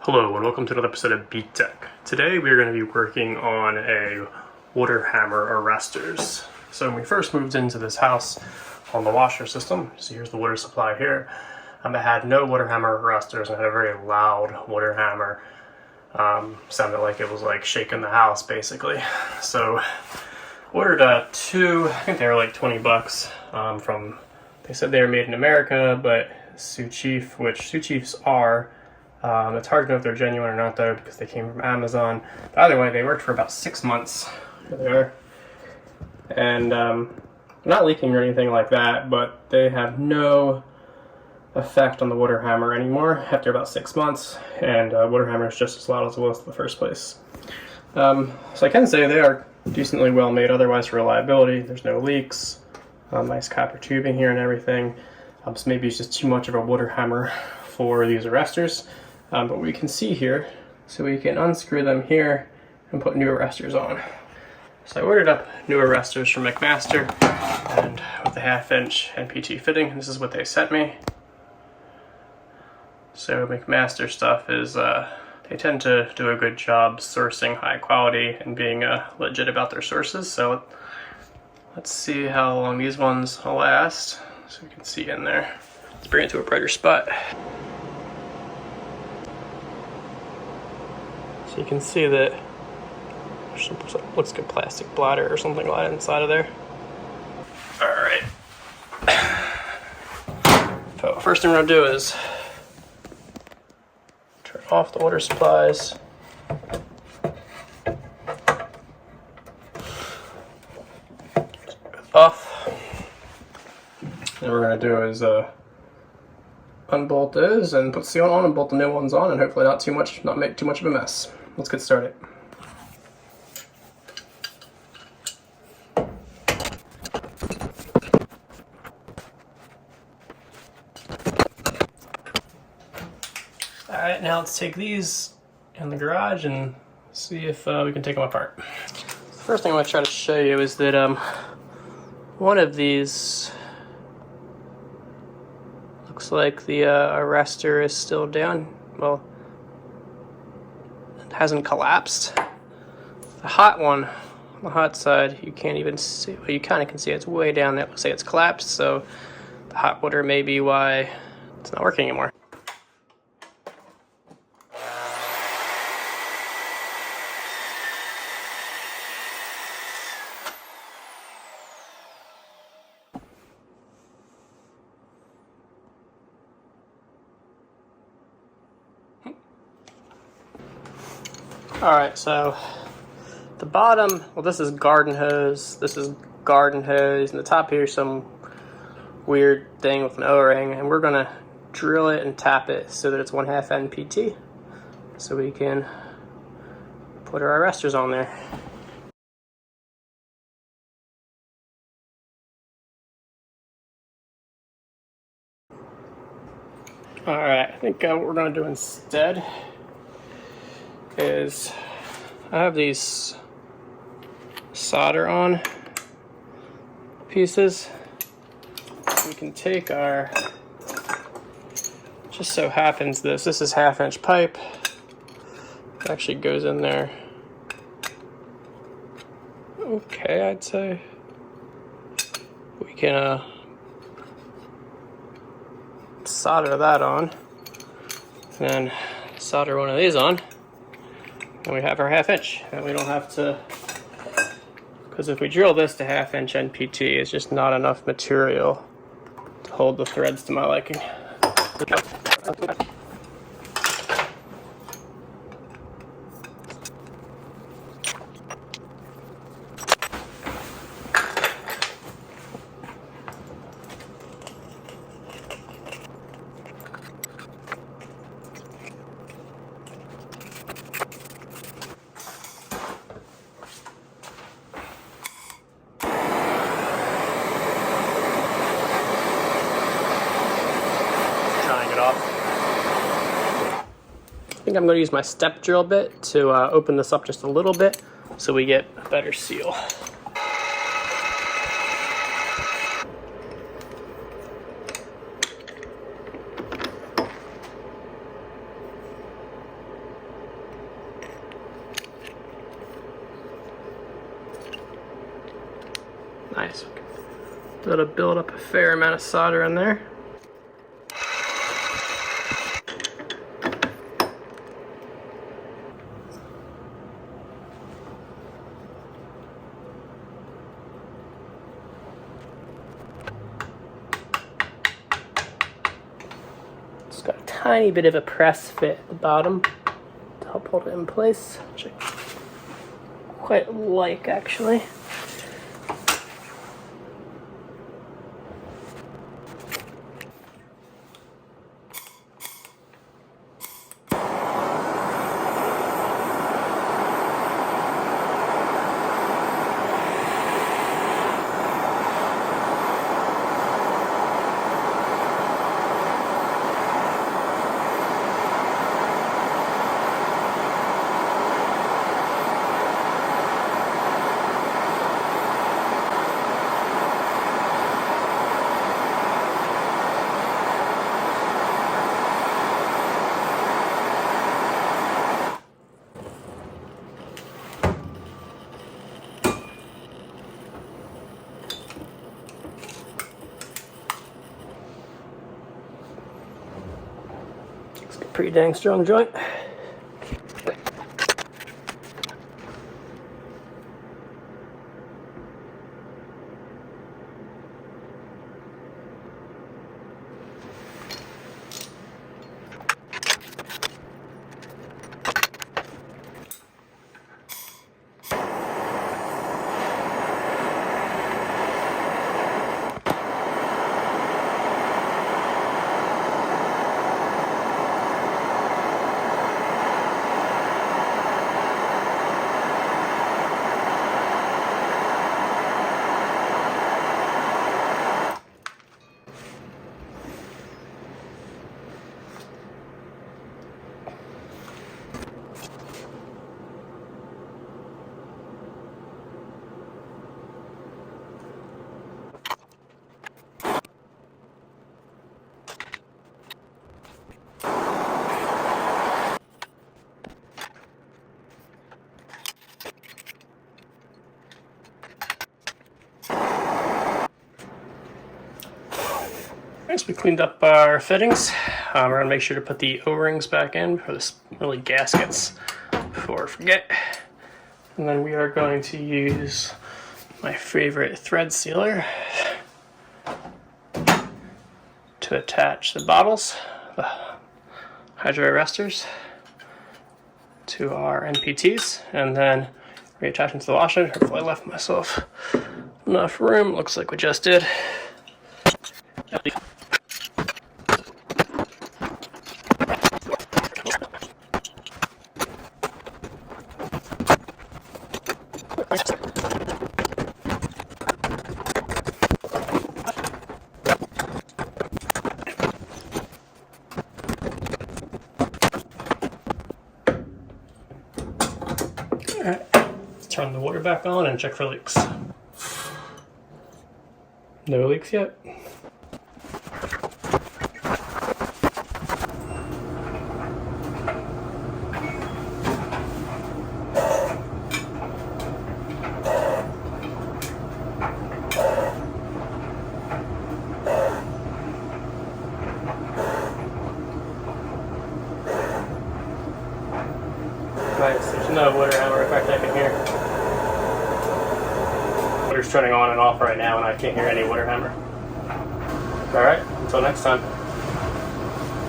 Hello and welcome to another episode of BTech. Today we are going to be working on a water hammer arrestors. So when we first moved into this house on the washer system, so here's the water supply here, it had no water hammer arrestors and had a very loud water hammer. Sounded like it was like shaking the house basically. So ordered two, I think they were like 20 bucks from, they said they were made in America, but Sioux Chief, which Sioux Chiefs are. It's hard to know if they're genuine or not though because they came from Amazon. But either way, they worked for about 6 months. Here they are. And not leaking or anything like that, but they have no effect on the water hammer anymore after about 6 months. And water hammer is just as loud as it was in the first place. So I can say they are decently well made otherwise for reliability. There's no leaks. Nice copper tubing here and everything. So maybe it's just too much of a water hammer for these arrestors. But we can see here, so we can unscrew them here and put new arrestors on. So I ordered up new arrestors from McMaster and with a 1/2-inch NPT fitting. This is what they sent me. So McMaster stuff is, they tend to do a good job sourcing high quality and being legit about their sources. So let's see how long these ones will last. So we can see in there. Let's bring it to a brighter spot. So you can see that there's some, looks like a plastic bladder or something like that inside of there. Alright. So first thing we're going to do is turn off the water supplies. Off. And what we're going to do is unbolt those and put seal on and bolt the new ones on, and hopefully not make too much of a mess. Let's get started. Alright, now let's take these in the garage and see if we can take them apart. The first thing I'm going to try to show you is that one of these looks like the arrestor is still down. Well, it hasn't collapsed. The hot one, on the hot side, you can't even see, well, you kind of can see it's way down there. It looks like it's collapsed, so the hot water may be why it's not working anymore. Alright, so the bottom, well, this is garden hose, this is garden hose, and the top here is some weird thing with an O-ring, and we're going to drill it and tap it so that it's 1/2 NPT so we can put our arrestors on there. Alright, I think what we're going to do instead is I have these solder on pieces. We can take our, just so happens this is 1/2-inch pipe. It actually goes in there. Okay, I'd say we can solder that on, and then solder one of these on. And we have our 1/2-inch, and we don't have to, because if we drill this to 1/2-inch NPT, it's just not enough material to hold the threads to my liking. I think I'm going to use my step drill bit to open this up just a little bit so we get a better seal. Nice. That'll build up a fair amount of solder in there. It's got a tiny bit of a press fit at the bottom to help hold it in place, which I quite like actually. Pretty dang strong joint. Next, we cleaned up our fittings. We're going to make sure to put the O-rings back in for the really gaskets before I forget. And then we are going to use my favorite thread sealer to attach the bottles, the hydro arrestors, to our NPTs, and then reattach them to the washer. Hopefully I left myself enough room. Looks like we just did. Alright, let's turn the water back on and check for leaks. No leaks yet. Nice, there's no water hammer effect I can hear. Water's turning on and off right now and I can't hear any water hammer. Alright, until next time.